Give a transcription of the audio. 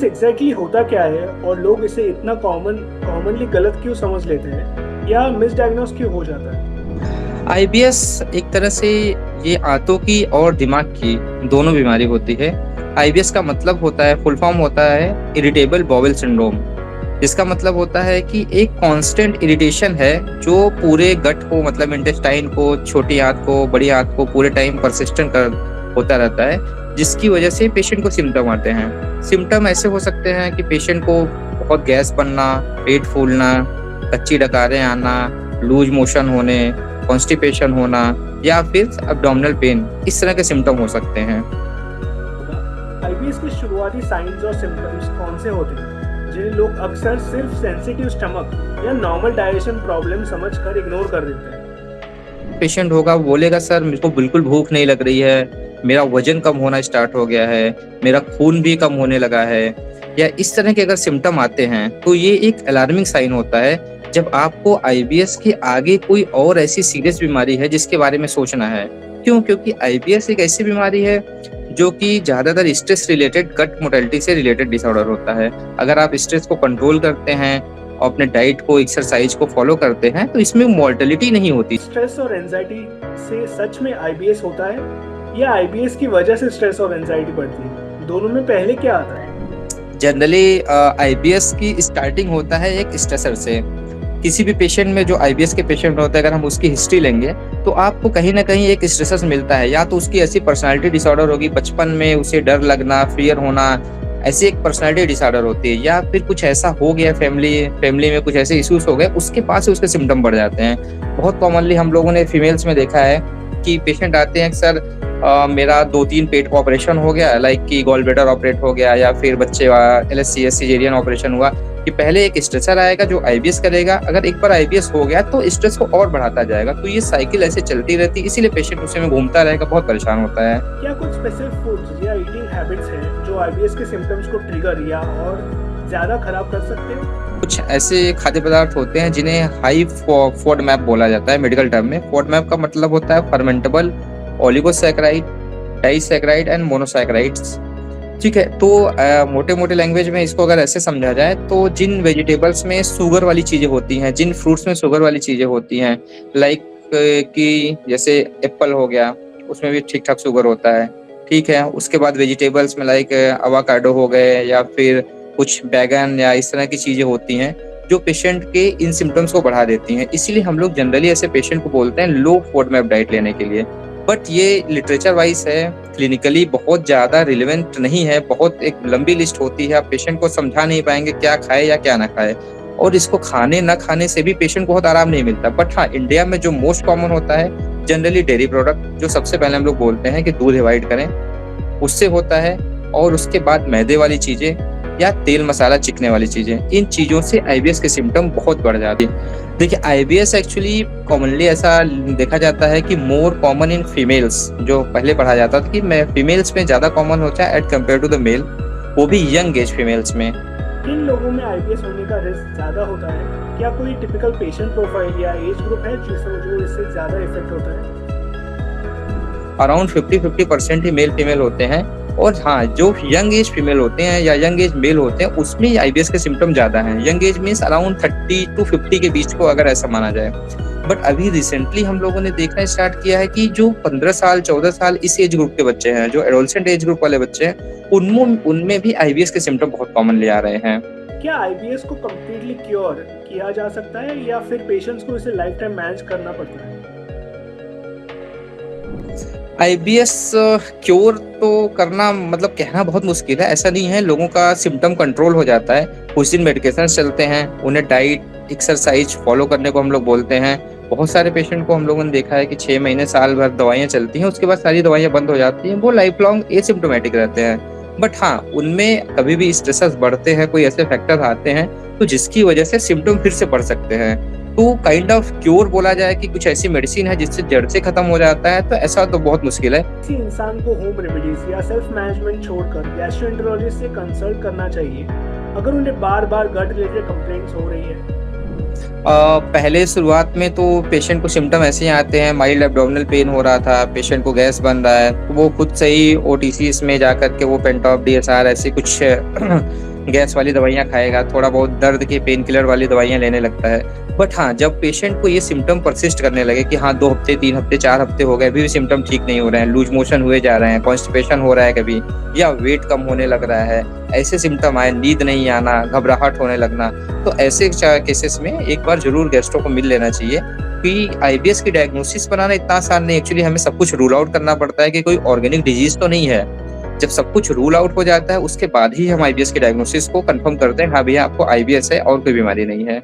IBS exactly होता क्या है और लोग इसे इतना कॉमनली गलत क्यों समझ लेते हैं या मिसडायग्नोस क्यों हो जाता है? आईबीएस एक तरह से ये आंतों की और दिमाग की दोनों बीमारी होती है। आईबीएस का मतलब होता है, फुल फॉर्म होता है इरिटेबल बॉवेल सिंड्रोम। इसका मतलब होता है कि एक कांस्टेंट इरिटेशन है जो पूरे गट को, मतलब इंटेस्टाइन को, छोटी आंत को, बड़ी आंत को पूरे टाइम परसिस्टेंट कर होता रहता है, जिसकी वजह से पेशेंट को सिम्टम आते हैं। सिम्टम ऐसे हो सकते हैं कि पेशेंट को बहुत गैस बनना, पेट फूलना, कच्ची डकारें आना, लूज मोशन होने, कॉन्स्टिपेशन होना या फिर एब्डोमिनल पेन, इस तरह के सिम्टम हो सकते हैं। आईबीएस के शुरुआती साइंस और सिम्टम्स कौन से होते हैं जिन्हें लोग अक्सर सिर्फ सेंसिटिव स्टमक या नॉर्मल डाइजेशन प्रॉब्लम समझकर इग्नोर कर देते हैं? पेशेंट होगा, वो बोलेगा सर मेरे को बिल्कुल भूख नहीं लग रही है, मेरा वजन कम होना स्टार्ट हो गया है, मेरा खून भी कम होने लगा है, या इस तरह के अगर सिम्टम आते हैं तो ये एक अलार्मिंग साइन होता है जब आपको आईबीएस के आगे कोई और ऐसी सीरियस बीमारी है जिसके बारे में सोचना है। क्यों? क्योंकि आईबीएस एक ऐसी बीमारी है जो कि ज्यादातर स्ट्रेस रिलेटेड, गट मोटिलिटी से रिलेटेड डिसऑर्डर होता है। अगर आप स्ट्रेस को कंट्रोल करते हैं और अपने डाइट को, एक्सरसाइज को फॉलो करते हैं तो इसमें मोर्टेलिटी नहीं होती। स्ट्रेस और एंजाइटी से सच में आईबीएस होता है या आईबीएस की वजह से स्ट्रेस और एंजाइटी बढ़ती है? दोनों में पहले क्या आता है? जनरली आईबीएस की स्टार्टिंग होता है एक स्ट्रेसर से। किसी भी पेशेंट में, जो आईबीएस के पेशेंट होते हैं, अगर हम उसकी हिस्ट्री लेंगे तो आपको कहीं ना कहीं एक स्ट्रेसर मिलता है। या तो उसकी ऐसी पर्सनालिटी डिसऑर्डर होगी, बचपन में उसे डर लगना, फियर होना, ऐसी एक पर्सनालिटी डिसऑर्डर होती है। या फिर कुछ ऐसा हो गया, फैमिली में कुछ ऐसे इश्यूज हो गए, उसके पास उसके सिम्टम बढ़ जाते हैं। बहुत कॉमनली हम लोगों ने फीमेल्स में देखा है कि पेशेंट आते हैं, सर मेरा 2-3 पेट का ऑपरेशन हो गया, लाइक कि गॉल ब्लैडर ऑपरेट हो गया, या फिर बच्चे LSCS सीजेरियन ऑपरेशन हुआ, कि पहले एक स्ट्रेसर आएगा जो आईबीएस करेगा। अगर एक बार आईबीएस हो गया तो स्ट्रेस को और बढ़ाता जाएगा, तो ये साइकिल ऐसे चलती रहती है, इसीलिए पेशेंट उसी में घूमता रहेगा, बहुत परेशान होता है। क्या कुछ स्पेसिफिक फूड्स या ईटिंग हैबिट्स हैं जो आईबीएस के सिम्टम्स को ट्रिगर या और ज्यादा खराब कर सकते हैं? कुछ ऐसे खाद्य पदार्थ होते हैं जिन्हें हाई फोडमैप बोला जाता है मेडिकल टर्म में। फोडमैप का मतलब होता है fermentable oligosaccharide, disaccharide and monosaccharides. ठीक है, तो मोटे मोटे लैंग्वेज में इसको अगर ऐसे समझा जाए तो जिन वेजिटेबल्स में शुगर वाली चीजें होती हैं, जिन फ्रूट्स में शुगर वाली चीजें होती हैं, लाइक कि जैसे एप्पल हो गया, उसमें भी ठीक ठाक शुगर होता है। ठीक है, उसके बाद वेजिटेबल्स में लाइक अवाकाडो हो गए, या फिर कुछ बैगन या इस तरह की चीजें होती हैं जो पेशेंट के इन सिम्टम्स को बढ़ा देती हैं। इसीलिए हम लोग जनरली ऐसे पेशेंट को बोलते हैं लो फोडमैप डाइट लेने के लिए। बट ये लिटरेचर वाइज है, क्लिनिकली बहुत ज्यादा रिलेवेंट नहीं है। बहुत एक लंबी लिस्ट होती है, आप पेशेंट को समझा नहीं पाएंगे क्या खाए या क्या ना खाए, और इसको खाने ना खाने से भी पेशेंट को बहुत आराम नहीं मिलता। बट हाँ, इंडिया में जो मोस्ट कॉमन होता है जनरली डेयरी प्रोडक्ट, जो सबसे पहले हम लोग बोलते हैं कि दूध अवॉइड करें, उससे होता है। और उसके बाद मैदे वाली चीजें या तेल मसाला चिकने वाली चीजें, इन चीजों से आईबीएस के सिम्टम बहुत बढ़ जाते हैं। देखिए, आईबीएस एक्चुअली कॉमनली ऐसा देखा जाता है कि मोर कॉमन इन फीमेल्स, जो पहले पढ़ा जाता था कि फीमेल्स में ज्यादा कॉमन होता है at compare to the male, वो भी यंग एज फीमेल्स में। किन लोगों में आईबीएस होने का रिस्क ज्यादा होता है? क्या कोई टिपिकल पेशेंट प्रोफाइल या एज ग्रुप है जो इससे ज्यादा इफेक्ट होता है? अराउंड 50% ही मेल फीमेल होते हैं। और हाँ, जो यंग एज फीमेल होते हैं या यंग एज मेल होते हैं, उसमें आईबीएस के सिम्टम ज्यादा हैं। Young age means around 30 to 50 के बीच को अगर ऐसा माना जाए। बट अभी रिसेंटली हम लोगों ने देखना स्टार्ट किया है कि जो 15 साल 14 साल इस एज ग्रुप के बच्चे हैं, जो एडोलसेंट एज ग्रुप वाले बच्चे हैं, उनमें भी आईबीएस के सिम्टम बहुत कॉमनली आ रहे हैं। क्या आईबीएस को कम्प्लीटली क्योर किया जा सकता है या फिर पेशेंट्स को इसे लाइफ टाइम मैनेज करना पड़ता है? आईबीएस क्योर तो करना, मतलब कहना बहुत मुश्किल है। ऐसा नहीं है, लोगों का सिम्टम कंट्रोल हो जाता है। कुछ दिन मेडिकेशन चलते हैं, उन्हें डाइट एक्सरसाइज फॉलो करने को हम लोग बोलते हैं। बहुत सारे पेशेंट को हम लोगों ने देखा है कि 6 महीने साल भर दवाइयाँ चलती हैं, उसके बाद सारी दवाइयाँ बंद हो जाती हैं, वो लाइफ लॉन्ग एसिम्प्टोमेटिक रहते हैं। बट हाँ, उनमें कभी भी स्ट्रेसेस बढ़ते हैं, कोई ऐसे फैक्टर आते हैं तो जिसकी वजह से सिम्टम फिर से बढ़ सकते हैं। तो काइंड ऑफ क्योर बोला जाए कि कुछ ऐसी मेडिसिन है जिससे जड़ से खत्म हो जाता है, तो ऐसा तो बहुत मुश्किल है। किसी इंसान को होम रेमेडीज या सेल्फ मैनेजमेंट छोड़कर गैस्ट्रोएंटरोलॉजिस्ट से कंसल्ट करना चाहिए अगर उन्हें बार बार गट रिलेटेड कंप्लेंट्स हो रही है? पहले शुरुआत में तो पेशेंट को सिम्टम ऐसे ही आते हैं, माइल्ड एब्डोमिनल पेन हो रहा था, पेशेंट को गैस बन रहा है, तो वो खुद से ही ओटीसी में जाकर के वो पेंटॉप DSR ऐसे कुछ गैस वाली दवाइयाँ खाएगा, थोड़ा बहुत दर्द की पेन किलर वाली दवाइयाँ लेने लगता है। बट हाँ, जब पेशेंट को ये सिम्पटम परसिस्ट करने लगे कि हाँ 2 हफ्ते, 3 हफ्ते, 4 हफ्ते हो गए, अभी भी सिम्पटम ठीक नहीं हो रहे हैं, लूज मोशन हुए जा रहे हैं, कॉन्स्टिपेशन हो रहा है कभी, या वेट कम होने लग रहा है, ऐसे सिम्पटम आए, नींद नहीं आना, घबराहट होने लगना, तो ऐसे केसेस में एक बार ज़रूर गैस्ट्रो को मिल लेना चाहिए कि आईबीएस की डायग्नोसिस बनाना इतना आसान नहीं। एक्चुअली हमें सब कुछ रूल आउट करना पड़ता है कि कोई ऑर्गेनिक डिजीज़ तो नहीं है। जब सब कुछ रूल आउट हो जाता है, उसके बाद ही हम आईबीएस की डायग्नोसिस को कंफर्म करते हैं, हाँ भैया आपको आईबीएस है और कोई बीमारी नहीं है।